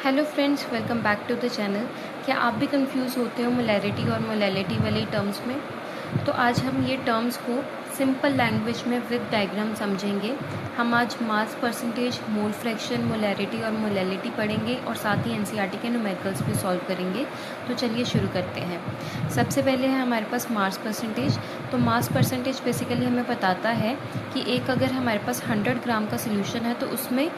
Hello friends, welcome back to the channel. क्या आप भी कंफ्यूज होते हो मोलैरिटी और मोलैलिटी वाले टर्म्स में? तो आज हम ये टर्म्स को सिंपल लैंग्वेज में विद डायग्राम समझेंगे। हम आज mass percentage, mole fraction, molarity और मोलैलिटी पढ़ेंगे और साथ ही एनसीईआरटी के न्यूमेरिकल्स भी सॉल्व करेंगे। तो चलिए शुरू करते हैं। सबसे पहले है हमारे पास मास परसेंटेज। तो मास परसेंटेज बेसिकली हमें बताता है कि एक अगर हमारे पास 100 ग्राम का सोल्यूशन है तो उसमें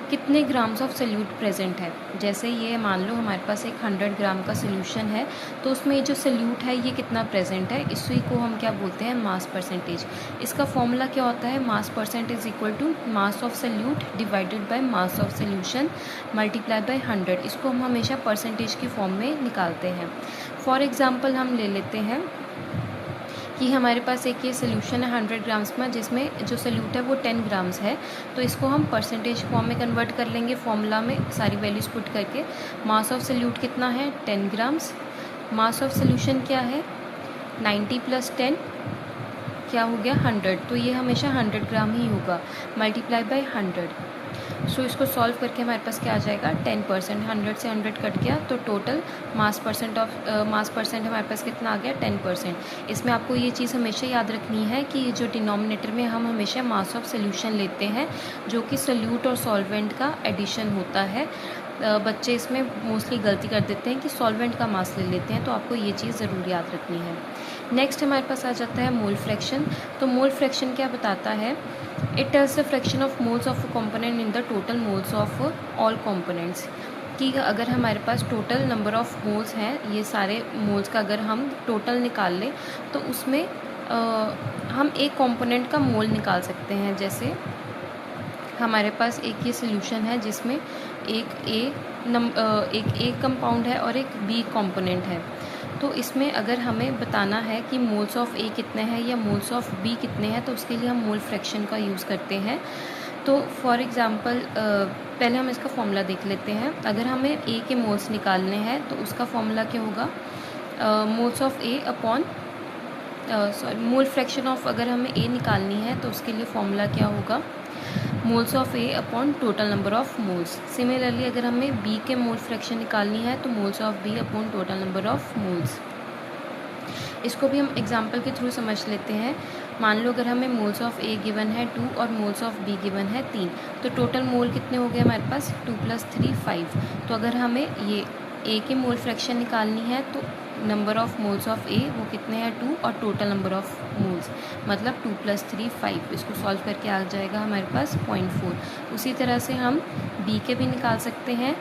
कितने ग्राम्स ऑफ सल्यूट प्रेजेंट है। जैसे ये मान लो हमारे पास एक 100 ग्राम का सोल्यूशन है तो उसमें जो सल्यूट है ये कितना प्रेजेंट है, इसी को हम क्या बोलते हैं, मास परसेंटेज। इसका फॉर्मूला क्या होता है, mass percentage equal to mass of solute divided by mass of solution multiply by 100। इसको हम हमेशा परसेंटेज की फॉर्म में निकालते हैं। फॉर एग्जाम्पल हम ले लेते हैं कि हमारे पास एक ये सोल्यूशन है 100 ग्राम्स में, जिसमें जो सोल्यूट है वो 10 ग्राम्स है। तो इसको हम परसेंटेज फॉर्म में कन्वर्ट कर लेंगे, फॉर्मूला में सारी वैल्यूज़ पुट करके। मास ऑफ सोल्यूट कितना है, 10 ग्राम्स। मास ऑफ सोल्यूशन क्या है, 90 प्लस 10 क्या हो गया, 100। तो ये हमेशा 100 ग्राम ही होगा, मल्टीप्लाई बाय 100। सो इसको सॉल्व करके हमारे पास क्या आ जाएगा, 10%। 100 से 100 कट गया तो टोटल मास परसेंट हमारे पास कितना आ गया, 10%। इसमें आपको ये चीज़ हमेशा याद रखनी है कि जो डिनोमिनेटर में हम हमेशा मास ऑफ सोल्यूशन लेते हैं, जो कि सोल्यूट और सॉल्वेंट का एडिशन होता है। बच्चे इसमें मोस्टली गलती कर देते हैं कि सॉल्वेंट का मास ले लेते हैं, तो आपको ये चीज़ ज़रूर याद रखनी है। नेक्स्ट हमारे पास आ जाता है मोल फ्रैक्शन। तो मोल फ्रैक्शन क्या बताता है, it tells the fraction of moles of a component in the total moles of all components. कि अगर हमारे पास टोटल नंबर ऑफ मोल्स हैं, ये सारे मोल्स का अगर हम टोटल निकाल लें तो उसमें हम एक कंपोनेंट का मोल निकाल सकते हैं। जैसे हमारे पास एक ये सोल्यूशन है जिसमें एक ए कंपाउंड है और एक बी कंपोनेंट है। तो इसमें अगर हमें बताना है कि मोल्स ऑफ ए कितने हैं या मोल्स ऑफ बी कितने हैं, तो उसके लिए हम मोल फ्रैक्शन का यूज़ करते हैं। तो फॉर एग्ज़ाम्पल पहले हम इसका फॉर्मूला देख लेते हैं। अगर हमें ए के मोल्स निकालने हैं तो उसका फॉर्मूला क्या होगा, moles of A upon mole fraction of, अगर हमें ए निकालनी है तो उसके लिए फॉर्मूला क्या होगा, moles of A upon total number of moles. Similarly अगर हमें बी के मोल फ्रैक्शन निकालनी है तो moles of B upon total number of moles. इसको भी हम एग्जांपल के थ्रू समझ लेते हैं। मान लो अगर हमें मोल्स ऑफ ए गिवन है 2 और मोल्स ऑफ बी गिवन है 3, तो टोटल मोल कितने हो गए हमारे पास, 2 + 3 5। तो अगर हमें ये ए के मोल फ्रैक्शन निकालनी है तो नंबर ऑफ मोल्स ऑफ ए वो कितने हैं, 2, और टोटल नंबर ऑफ मोल्स मतलब 2 + 3 5। इसको सॉल्व करके आ जाएगा हमारे पास 0.4। उसी तरह से हम बी के भी निकाल सकते हैं।